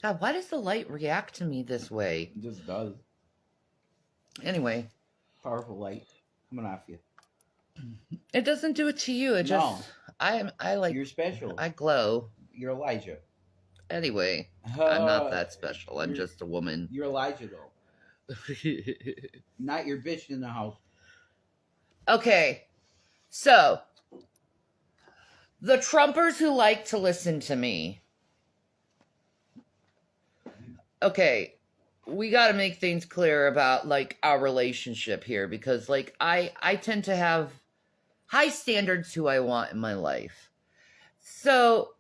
God, why does the light react to me this way? It just does. Anyway, Powerful light coming off you. it doesn't do it to you. It just No, I like you're special. I glow. You're Elijah. Anyway, I'm not that special. I'm You're just a woman. you're Elijah though. Not your bitch in the house. Okay, so the Trumpers who like to listen to me. Okay, we got to make things clear about like our relationship here because like I tend to have high standards who I want in my life. So,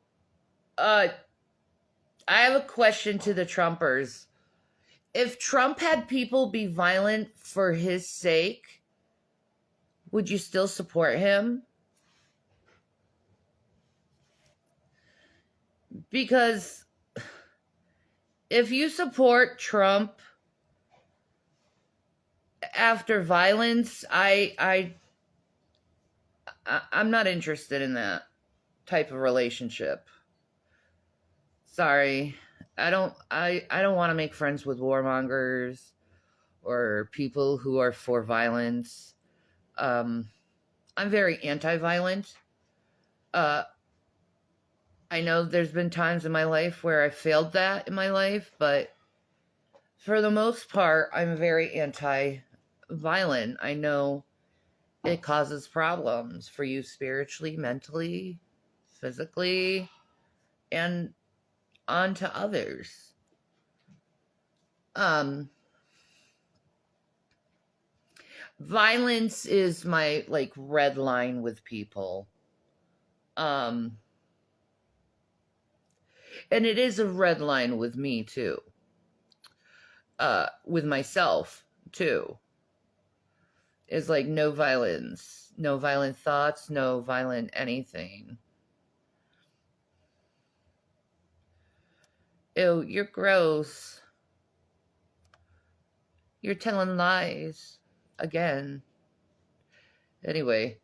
I have a question to the Trumpers. If Trump had people be violent for his sake, would you still support him? Because if you support Trump after violence, I'm not interested in that type of relationship. Sorry. I don't want to make friends with warmongers or people who are for violence. I'm very anti-violent. I know there's been times in my life where I failed that in my life, but for the most part, I'm very anti-violent. I know it causes problems for you spiritually, mentally, physically, and onto others. Violence is my like red line with people. And it is a red line with me too. With myself too. Is like no violence, no violent thoughts, no violent anything. Ew, you're gross. You're telling lies again. Anyway,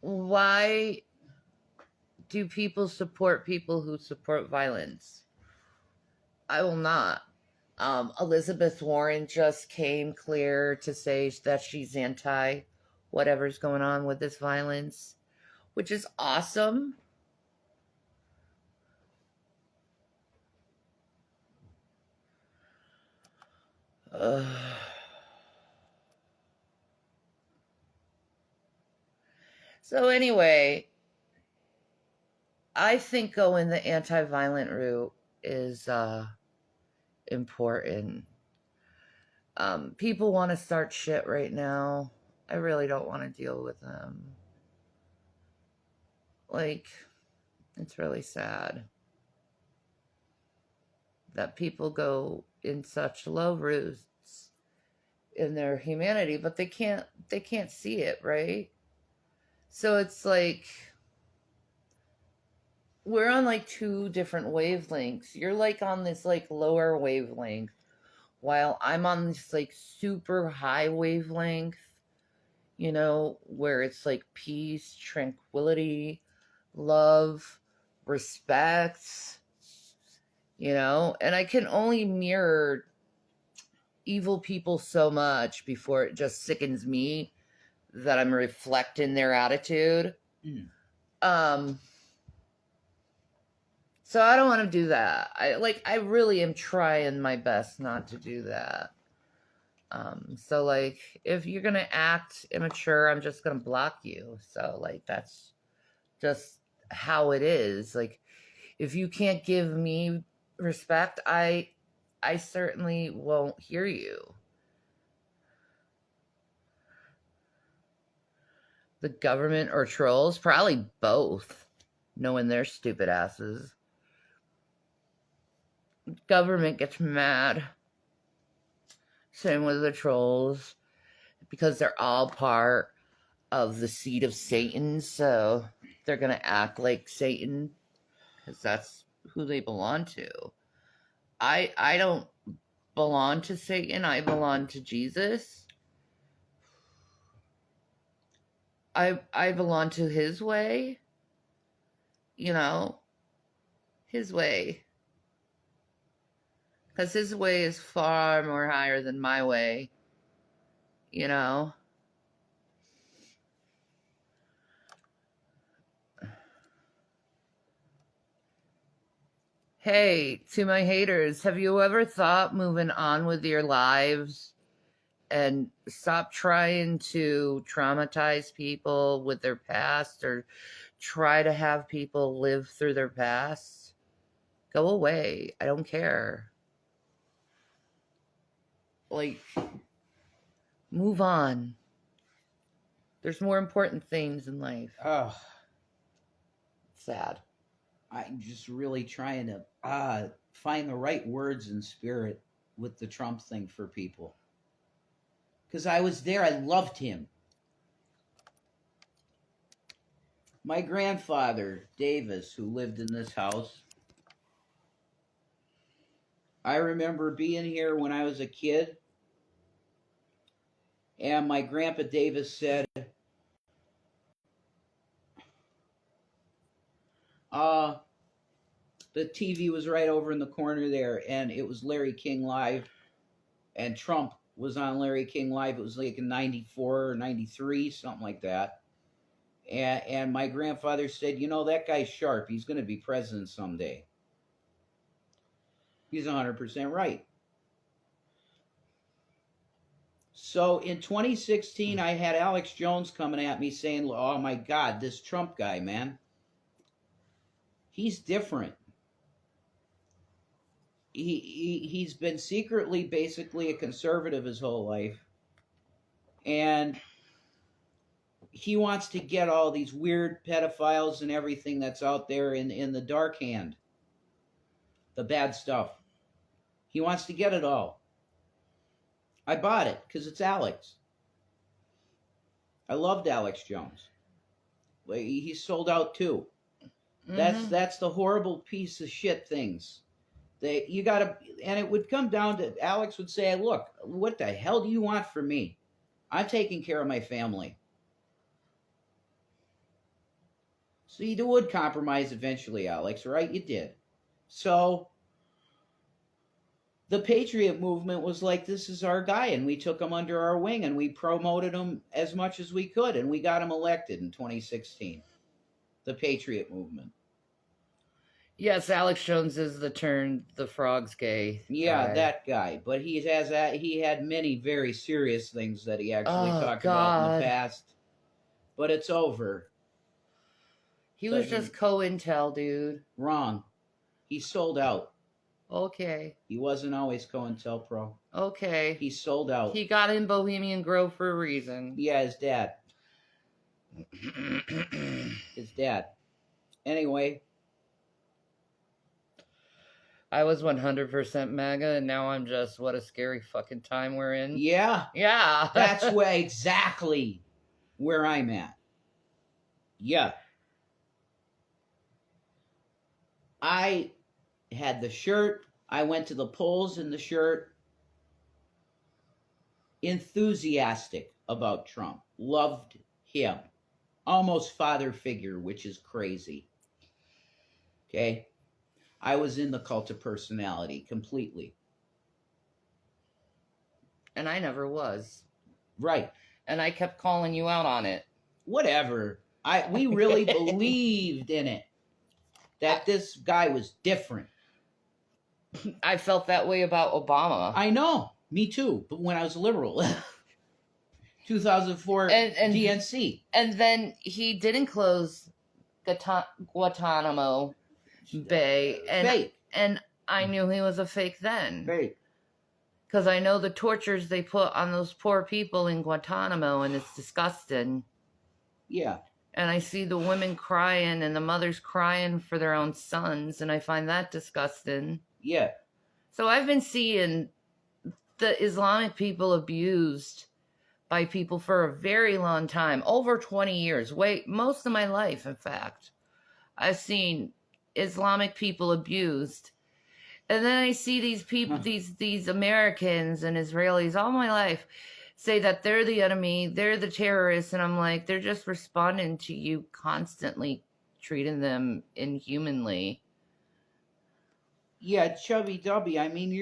why do people support people who support violence? I will not. Elizabeth Warren just came clear to say that she's anti whatever's going on with this violence, which is awesome. So anyway, I think going the anti-violent route is important. People want to start shit right now. I really don't want to deal with them. Like, it's really sad that people go in such low routes in their humanity, but they can't see it, right? So it's like we're on like two different wavelengths. You're like on this like lower wavelength while I'm on this like super high wavelength, you know, where it's like peace, tranquility, love, respect, you know, and I can only mirror evil people so much before it just sickens me that I'm reflecting their attitude. So I don't want to do that. I really am trying my best not to do that. So like if you're gonna act immature, I'm just gonna block you. So like that's just how it is. Like if you can't give me respect, I certainly won't hear you. The government or trolls? Probably both. Knowing their stupid asses. Government gets mad. Same with the trolls. Because they're all part of the seed of Satan, so they're gonna act like Satan. Because that's who they belong to. I don't belong to Satan. I belong to Jesus. I belong to his way, you know, his way. Because his way is far more higher than my way, you know. Hey, to my haters, have you ever thought moving on with your lives and stop trying to traumatize people with their past or try to have people live through their past? Go away. I don't care. Like, move on. There's more important things in life. Oh, Sad. I'm just really trying to find the right words and spirit with the Trump thing for people. Because I was there, I loved him. My grandfather, Davis, who lived in this house, I remember being here when I was a kid, and my grandpa Davis said, the TV was right over in the corner there, and it was Larry King Live, and Trump was on Larry King Live. It was like in 94 or 93, something like that. And my grandfather said, you know, that guy's sharp. He's going to be president someday. He's 100% right. So in 2016, I had Alex Jones coming at me saying, oh my God, this Trump guy, man. He's different. He's been secretly basically a conservative his whole life. And he wants to get all these weird pedophiles and everything that's out there in the dark hand. The bad stuff. He wants to get it all. I bought it because it's Alex. I loved Alex Jones. He sold out too. Mm-hmm. That's the horrible piece of shit things. You gotta, and it would come down to Alex would say, look, what the hell do you want from me? I'm taking care of my family. So you would compromise eventually, Alex, right? You did. So the Patriot movement was like, this is our guy, and we took him under our wing, and we promoted him as much as we could, and we got him elected in 2016. The Patriot movement. Yes, Alex Jones is the frog's gay. Yeah, guy. That guy. But he had many very serious things that he actually talked about in the past. But it's over. He was just COINTEL, dude. Wrong. He sold out. Okay. He wasn't always COINTELPRO. Okay. He sold out. He got in Bohemian Grove for a reason. Yeah, his dad. His dad. Anyway. I was 100% MAGA, and now I'm just, what a scary fucking time we're in. Yeah. Yeah. That's exactly where I'm at. Yeah. I had the shirt. I went to the polls in the shirt. Enthusiastic about Trump. Loved him. Almost father figure, which is crazy. Okay? I was in the cult of personality completely. And I never was. Right. And I kept calling you out on it. Whatever. We really believed in it. That this guy was different. I felt that way about Obama. I know. Me too. But when I was a liberal. 2004 and DNC. And then he didn't close Guantanamo Bay. Fake. And I knew he was a fake then. Fake. Because I know the tortures they put on those poor people in Guantanamo, and it's disgusting. Yeah. And I see the women crying and the mothers crying for their own sons, and I find that disgusting. Yeah. So I've been seeing the Islamic people abused by people for a very long time, over 20 years. Most of my life, in fact. I've seen Islamic people abused. And then I see these people, these Americans and Israelis all my life say that they're the enemy, they're the terrorists, and I'm like, they're just responding to you constantly treating them inhumanly. Yeah, Chubby Dubby, I mean,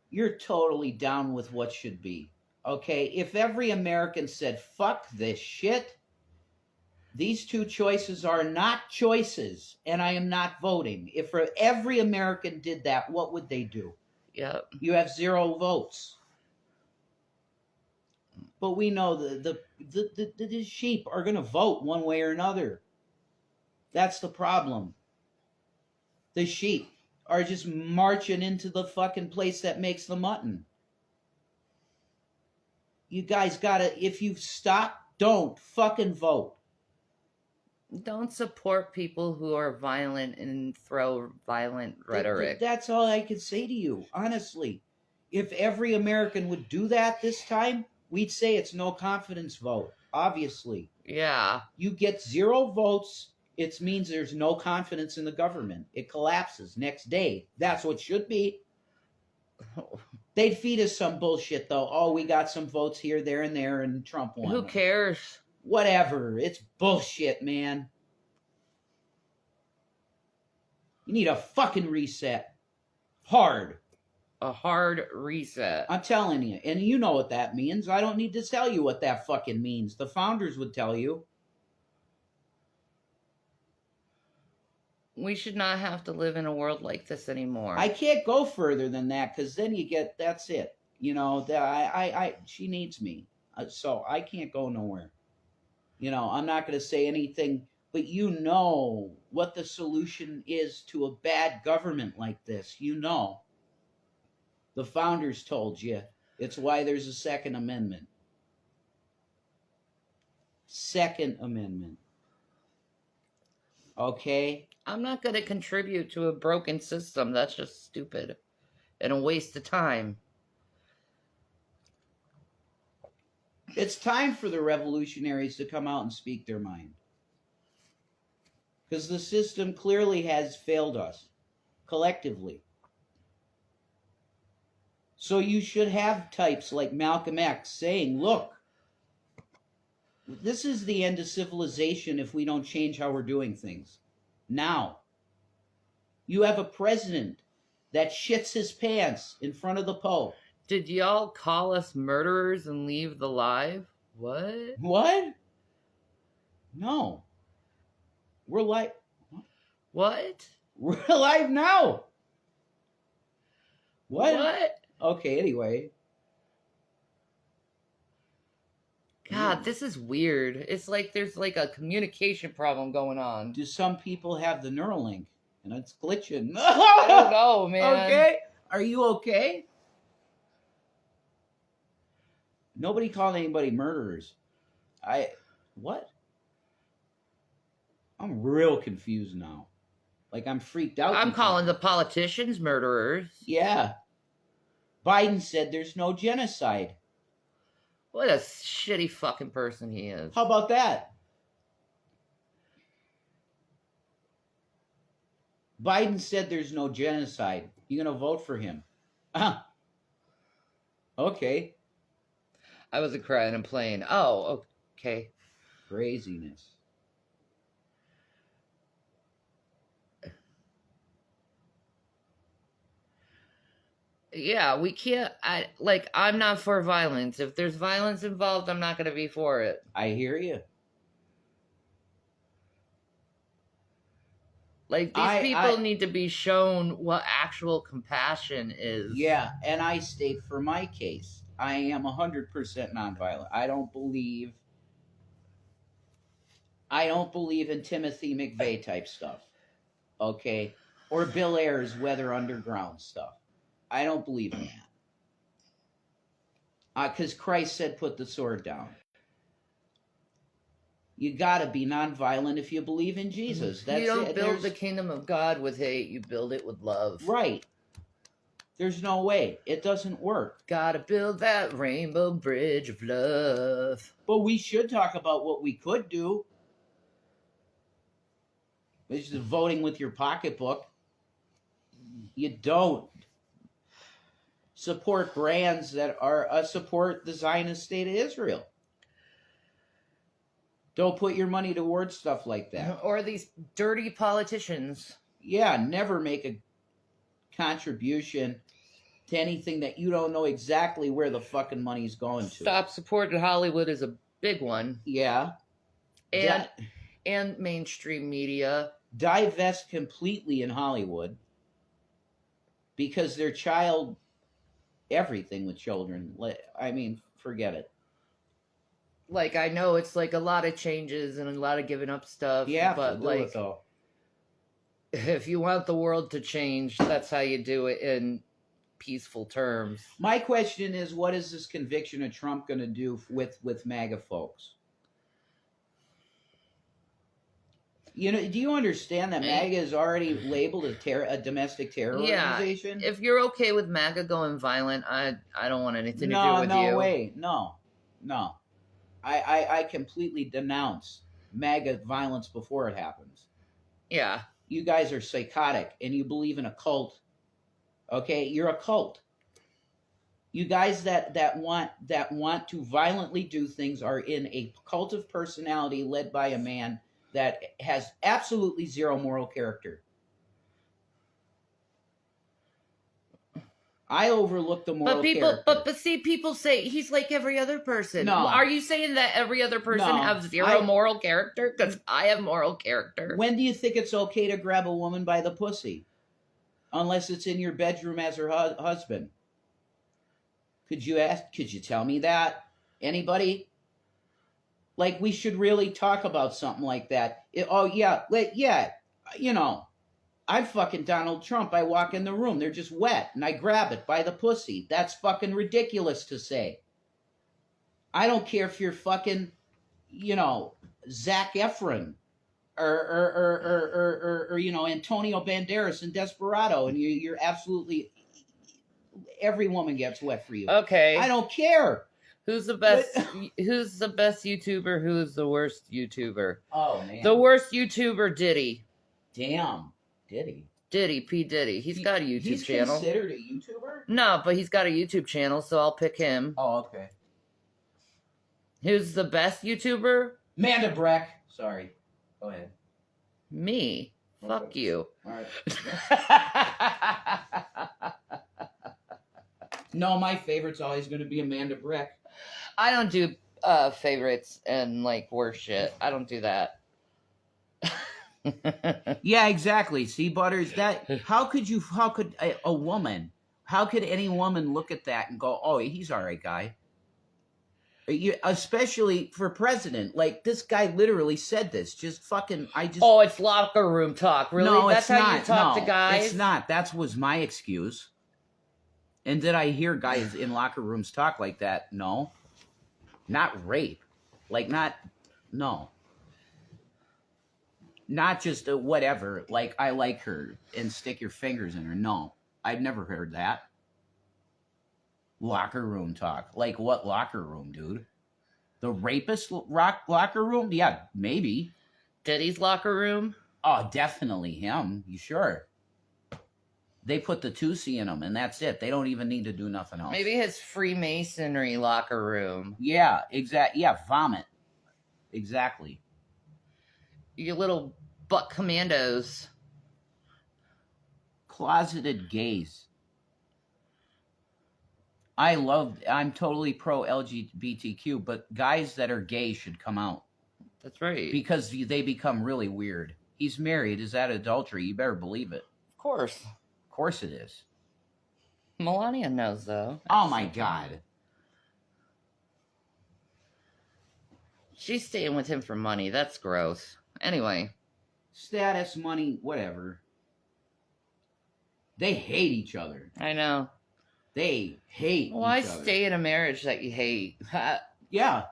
you're totally down with what should be. Okay, if every American said, fuck this shit, these two choices are not choices, and I am not voting. If every American did that, what would they do? Yep. You have 0 votes. But we know the sheep are going to vote one way or another. That's the problem. The sheep are just marching into the fucking place that makes the mutton. You guys gotta, if you stop, don't fucking vote. Don't support people who are violent and throw violent rhetoric. That's all I can say to you, honestly. If every American would do that this time, we'd say it's no confidence vote, obviously. Yeah. You get 0 votes, it means there's no confidence in the government. It collapses next day. That's what should be. They'd feed us some bullshit, though. Oh, we got some votes here, there, and there, and Trump won. Who cares? Whatever. It's bullshit, man. You need a fucking reset. Hard. A hard reset. I'm telling you. And you know what that means. I don't need to tell you what that fucking means. The founders would tell you. We should not have to live in a world like this anymore. I can't go further than that, because then you get, that's it. You know, she needs me. So I can't go nowhere. You know, I'm not going to say anything, but you know what the solution is to a bad government like this. You know. The founders told you. It's why there's a Second Amendment. Second Amendment. Okay? I'm not going to contribute to a broken system. That's just stupid and a waste of time. It's time for the revolutionaries to come out and speak their mind. Because the system clearly has failed us, collectively. So you should have types like Malcolm X saying, look, this is the end of civilization if we don't change how we're doing things. Now, you have a president that shits his pants in front of the Pope. Did y'all call us murderers and leave the live? What? What? No. We're like... What? We're alive now. What? Okay, anyway. God, this is weird. It's like there's like a communication problem going on. Do some people have the Neuralink? And it's glitching. I don't know, man. Okay. Are you okay? Nobody called anybody murderers. What? I'm real confused now. Like, I'm freaked out. I'm calling the politicians murderers. Yeah. Biden said there's no genocide. What a shitty fucking person he is. How about that? Biden said there's no genocide. You gonna vote for him? Okay. I wasn't crying and playing. Oh, okay. Craziness. Yeah, we can't. I'm not for violence. If there's violence involved, I'm not going to be for it. I hear you. Like, these people need to be shown what actual compassion is. Yeah, and I state for my case, I am 100% nonviolent. I don't believe in Timothy McVeigh type stuff. Okay? Or Bill Ayers Weather Underground stuff. I don't believe in that. Because Christ said put the sword down. You gotta be nonviolent if you believe in Jesus. That's you don't it. build the kingdom of God with hate. You build it with love. Right. There's no way. It doesn't work. Gotta build that rainbow bridge of love. But we should talk about what we could do. Which is voting with your pocketbook. You don't. support brands that are support the Zionist state of Israel. Don't put your money towards stuff like that. Or these dirty politicians. Yeah, never make a contribution to anything that you don't know exactly where the fucking money's going to. Stop supporting Hollywood is a big one. Yeah. And mainstream media. Divest completely in Hollywood because they're child everything with children. I mean, forget it. Like, I know it's like a lot of changes and a lot of giving up stuff. Yeah, but like, if you want the world to change, that's how you do it in peaceful terms. My question is, what is this conviction of Trump going to do with MAGA folks? You know, do you understand that MAGA is already labeled a domestic terror organization? If you're okay with MAGA going violent, I don't want anything to do with you. No way. No. I completely denounce MAGA violence before it happens. Yeah. You guys are psychotic and you believe in a cult. Okay? You're a cult. You guys that want to violently do things are in a cult of personality led by a man that has absolutely zero moral character. I overlook the moral character. But see, people say he's like every other person. No. Are you saying that every other person has zero moral character? Because I have moral character. When do you think it's okay to grab a woman by the pussy? Unless it's in your bedroom as her husband. Could you tell me that? Anybody? Like, we should really talk about something like that. You know, I'm fucking Donald Trump. I walk in the room. They're just wet. And I grab it by the pussy. That's fucking ridiculous to say. I don't care if you're fucking, you know, Zac Efron. Or you know, Antonio Banderas in Desperado. And you're absolutely... Every woman gets wet for you. Okay. I don't care. Who's the best YouTuber? Who's the worst YouTuber? Oh, man. The worst YouTuber, Diddy. Damn. Diddy. P. Diddy. He's got a YouTube channel. He's considered a YouTuber? No, but he's got a YouTube channel, so I'll pick him. Oh, okay. Who's the best YouTuber? Amanda Breck. Sorry. Go ahead. Me. Okay. Fuck you. All right. No, my favorite's always going to be Amanda Breck. I don't do favorites and like worse shit. I don't do that. Yeah, exactly. See, Butters, how could a woman, how could any woman look at that and go, oh, he's all right guy? Especially for president. Like, this guy literally said this. Oh, it's locker room talk. Really? No, That's it's how not. you talk to guys? It's not. That was my excuse. And did I hear guys in locker rooms talk like that? No. Not rape. Like, no. Not just a whatever, like, I like her and stick your fingers in her. No. I've never heard that. Locker room talk. Like, what locker room, dude? The rapist locker room? Yeah, maybe. Diddy's locker room? Oh, definitely him. You sure? They put the 2C in them, and that's it. They don't even need to do nothing else. Maybe his Freemasonry locker room. Yeah, exactly. Yeah, vomit. Exactly. You little butt commandos. Closeted gays. I'm totally pro LGBTQ, but guys that are gay should come out. That's right. Because they become really weird. He's married. Is that adultery? You better believe it. Of course. Of course it is. Melania knows, though. Oh, my God. She's staying with him for money. That's gross. Anyway. Status, money, whatever. They hate each other. I know. They hate each other. Why stay in a marriage that you hate? Yeah.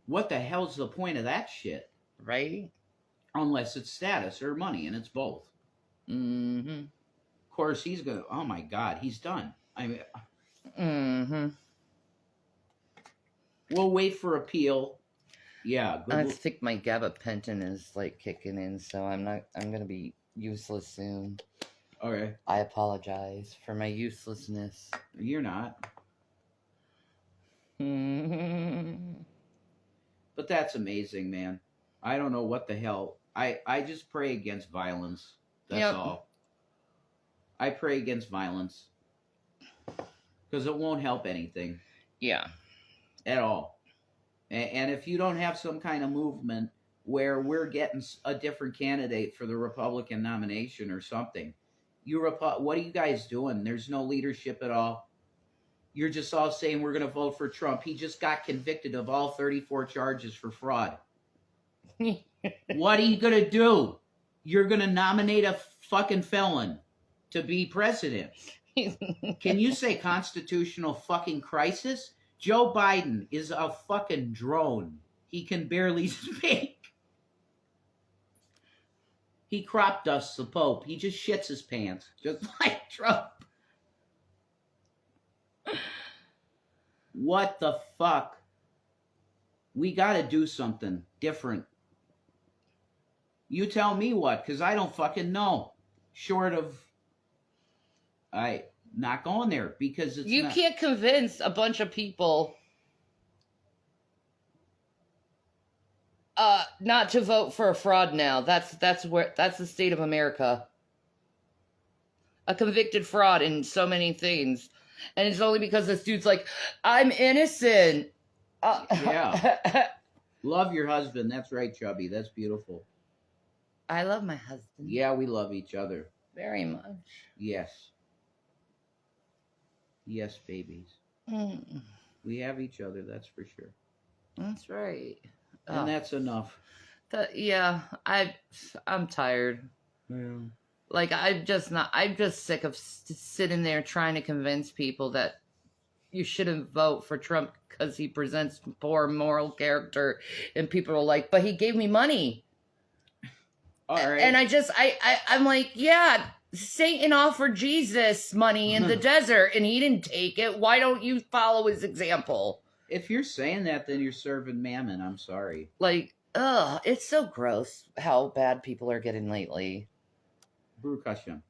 What the hell's the point of that shit? Right? Unless it's status or money, and it's both. Mm-hmm. Of course, he's going to... Oh, my God. He's done. I mean... Mm-hmm. We'll wait for appeal. Yeah. I think my gabapentin is, like, kicking in, so I'm going to be useless soon. Okay. I apologize for my uselessness. You're not. But that's amazing, man. I don't know what the hell. I just pray against violence. That's Yep. all. I pray against violence because it won't help anything Yeah. at all. And if you don't have some kind of movement where we're getting a different candidate for the Republican nomination or something, what are you guys doing? There's no leadership at all. You're just all saying we're going to vote for Trump. He just got convicted of all 34 charges for fraud. What are you going to do? You're going to nominate a fucking felon to be president. Can you say constitutional fucking crisis? Joe Biden is a fucking drone. He can barely speak. He crop dusts the Pope. He just shits his pants, just like Trump. What the fuck? We got to do something different. You tell me what, because I don't fucking know. Short of, I not going there because it's you not... can't convince a bunch of people not to vote for a fraud now. That's the state of America. A convicted fraud in so many things. And it's only because this dude's like, I'm innocent. Yeah. Love your husband. That's right, Chubby. That's beautiful. I love my husband. Yeah, we love each other. Very much. Yes. Yes, babies. We have each other, that's for sure. That's right. And that's enough. Yeah, I'm tired. Yeah. Like, I'm just sick of sitting there trying to convince people that you shouldn't vote for Trump because he presents poor moral character, and people are like, but he gave me money. All right. And I'm like, yeah, Satan offered Jesus money in the desert and he didn't take it. Why don't you follow his example? If you're saying that, then you're serving mammon. I'm sorry. Like, it's so gross how bad people are getting lately. Baruch Hashem.